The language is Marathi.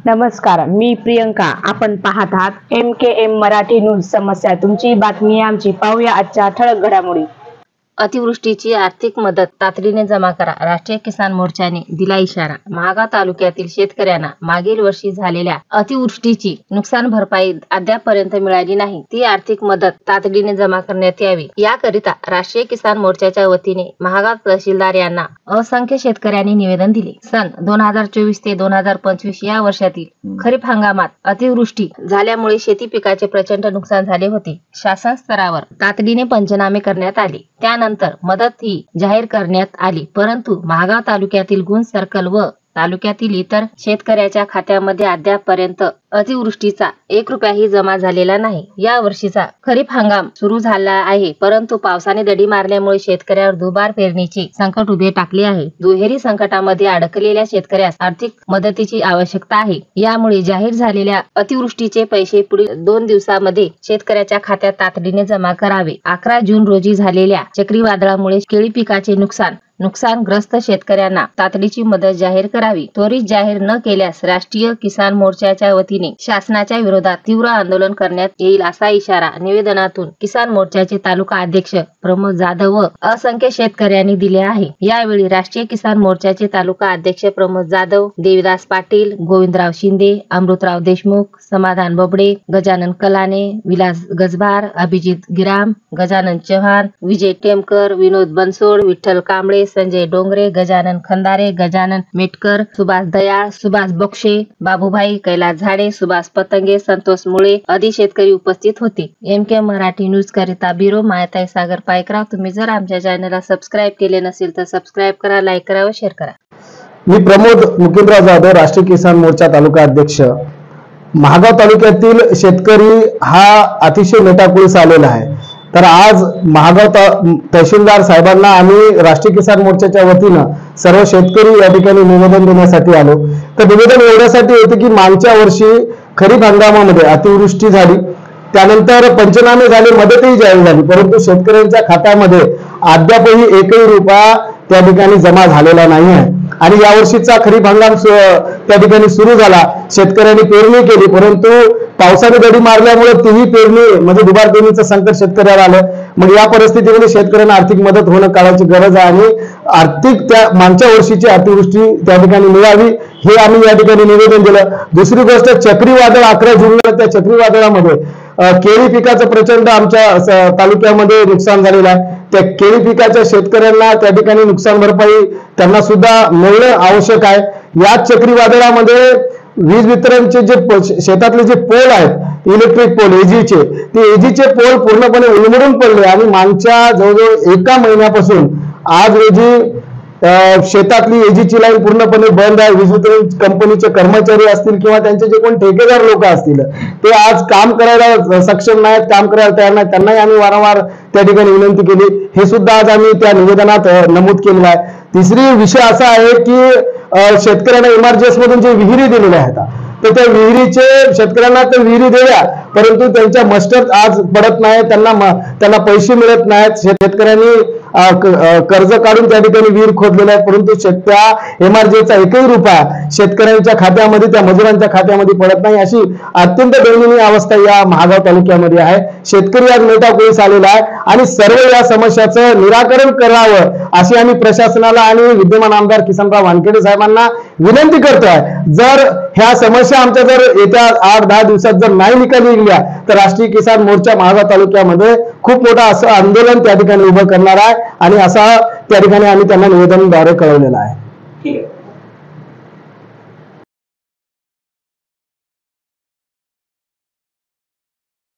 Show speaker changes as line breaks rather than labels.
नमस्कार, मी प्रियंका. आपण पाहत आहात MKM मराठी न्यूज. समस्या तुमची, बातमी आमची. पाहूया आजच्या ठळक घडामोडी.
अतिवृष्टीची आर्थिक मदत तातडीने जमा करा, राष्ट्रीय किसान मोर्चाने दिला इशारा. महागाव तालुक्यातील शेतकऱ्यांना मागील वर्षी झालेल्या अतिवृष्टीची नुकसान भरपाई अद्यापपर्यंत मिळाली नाही. ती आर्थिक मदत तातडीने जमा करण्यात यावी, याकरिता राष्ट्रीय किसान मोर्चाच्या वतीने महागाव तहसीलदार यांना असंख्य शेतकऱ्यांनी निवेदन दिले. सन 2024 ते 2025 या वर्षातील खरीप हंगामात अतिवृष्टी झाल्यामुळे शेती पिकाचे प्रचंड नुकसान झाले होते. शासन स्तरावर तातडीने पंचनामे करण्यात आले. त्यानंतर मदत ही जाहीर करण्यात आली, परंतु महागाव तालुक्यातील गुंज सर्कल व तालुक्यातील इतर शेतकऱ्याच्या खात्यामध्ये अद्यापपर्यंत अतिवृष्टीचा 1 रुपयाही जमा झालेला नाही. या वर्षीचा खरीप हंगाम सुरू झाला आहे, परंतु पावसाने दडी मारल्यामुळे शेतकऱ्यावर दुबार पेरणीचे संकट उभे टाकले आहे. दुहेरी संकटामध्ये अडकलेल्या शेतकऱ्यास आर्थिक मदतीची आवश्यकता आहे. यामुळे जाहीर झालेल्या अतिवृष्टीचे पैसे पुढील 2 दिवसांमध्ये शेतकऱ्याच्या खात्यात तातडीने जमा करावे. 11 जून रोजी झालेल्या चक्रीवादळामुळे केळी पिकाचे नुकसानग्रस्त शेतकऱ्यांना तातडीची मदत जाहीर करावी. त्वरित जाहीर न केल्यास राष्ट्रीय किसान मोर्चाच्या वतीने शासनाच्या विरोधात तीव्र आंदोलन करण्यात येईल, असा इशारा निवेदनातून किसान मोर्चाचे तालुका अध्यक्ष प्रमोद जाधव व असंख्य शेतकऱ्यांनी दिले आहे. यावेळी राष्ट्रीय किसान मोर्चाचे तालुका अध्यक्ष प्रमोद जाधव, देवीदास पाटील, गोविंदराव शिंदे, अमृतराव देशमुख, समाधान बबडे, गजानन कलाने, विलास गजभार, अभिजित गिराम, गजानन चव्हाण, विजय टेमकर, विनोद बनसोड, विठ्ठल कांबळे, संजय डोंगरे, गजानन खंदारे, गजानन मेटकर, सुभाष दयाळ, सुभाष बक्षे, बाबूभाई, कैलास झाडे, सुभाष पतंगे, संतोष मुळे आदी शेतकरी उपस्थित होते. MK मराठी न्यूज करिता ब्युरो मायाताई सागर पायकराव. तुम्ही जर आमच्या चॅनलला सबस्क्राईब केले नसेल तर सबस्क्राईब करा, लाईक करा व शेअर करा.
मी प्रमोद मुकुंदराव जाधव, राष्ट्रीय किसान मोर्चा तालुका अध्यक्ष. महागाव तालुक्यातील शेतकरी हा अतिशय मेटाकुळीस आलेला आहे. तर आज महागाव तहसीलदार साहेबांना आम्ही राष्ट्रीय किसान मोर्चाच्या वतीनं सर्व शेतकरी या ठिकाणी निवेदन देण्यासाठी आलो. तर निवेदन एवढ्यासाठी होते की मागच्या वर्षी खरीप हंगामामध्ये अतिवृष्टी झाली, त्यानंतर पंचनामे झाले, मदतही जाहीर झाली, परंतु शेतकऱ्यांच्या खात्यामध्ये अद्यापही 1ही रुपया त्या ठिकाणी जमा झालेला नाही आहे. आणि यावर्षीचा खरीप हंगाम त्या ठिकाणी सुरू झाला. शेतकऱ्यांनी पेरणी केली, परंतु पावसाने दडी मारल्यामुळे तीही पेरणी म्हणजे दुबार पेरणीचं संकट शेतकऱ्याला आलं. मग या परिस्थितीमध्ये शेतकऱ्यांना आर्थिक मदत होणं काळाची गरज आहे आणि आर्थिक त्या मागच्या वर्षीची अतिवृष्टी त्या ठिकाणी मिळावी हे आम्ही या ठिकाणी निवेदन दिलं. दुसरी गोष्ट, चक्रीवादळ 11 जूनला त्या चक्रीवादळामध्ये केळी पिकाचं प्रचंड आमच्या तालुक्यामध्ये नुकसान झालेलं आहे. त्या केळी पिकाच्या शेतकऱ्यांना त्या ठिकाणी नुकसान भरपाई त्यांना सुद्धा मिळणं आवश्यक आहे. या चक्रीवादळामध्ये वीज वितरणचे जे शेतातले जे पोल आहेत, इलेक्ट्रिक पोल एजीचे, ते एजीचे पोल पूर्णपणे उलमडून पडले आणि मागच्या जवळजवळ 1 महिन्यापासून आज रोजी शेतातली एजीची लाईन पूर्णपणे बंद आहे. वीज वितरण कंपनीचे कर्मचारी असतील किंवा त्यांचे जे कोण ठेकेदार लोक असतील ते आज काम करायला सक्षम नाहीत, काम करायला तयार नाहीत. त्यांनाही आम्ही वारंवार त्या ठिकाणी विनंती केली. हे सुद्धा आज आम्ही त्या निवेदनात नमूद केलेलं आहे. तिसरी विषय असा आहे की शेतकऱ्यांना MRGS मधून जे विहिरी दिलेल्या आहेत, तर त्या विहिरीचे शेतकऱ्यांना तर विहिरी दिल्या, परंतु त्यांच्या मस्टर आज पडत नाही, त्यांना पैसे मिळत नाहीत. शेतकऱ्यांनी कर्ज काढून त्या ठिकाणी विहीर खोदलेले आहेत, परंतु त्या MRGSचा 1ही रुपया शेतकऱ्यांच्या खात्यामध्ये, त्या मजुरांच्या खात्यामध्ये पडत नाही. अशी अत्यंत दयनीय अवस्था या महागाव तालुक्यामध्ये आहे. शेतकरी आज मेटाकुळीस आलेला आहे आणि सर्व या समस्याचं निराकरण करावं अशी आम्ही प्रशासनाला आणि विद्यमान आमदार किसनराव वानखेडे साहेबांना विनंती करतोय. जर ह्या समस्या आमच्या जर येत्या 8-10 दिवसात जर नाही निकाली निघल्या तर राष्ट्रीय किसान मोर्चा महागाव तालुक्यामध्ये खूप मोठा असं आंदोलन त्या ठिकाणी उभं करणार आहे आणि असा त्या ठिकाणी आम्ही त्यांना निवेदनाद्वारे कळवलेलं आहे.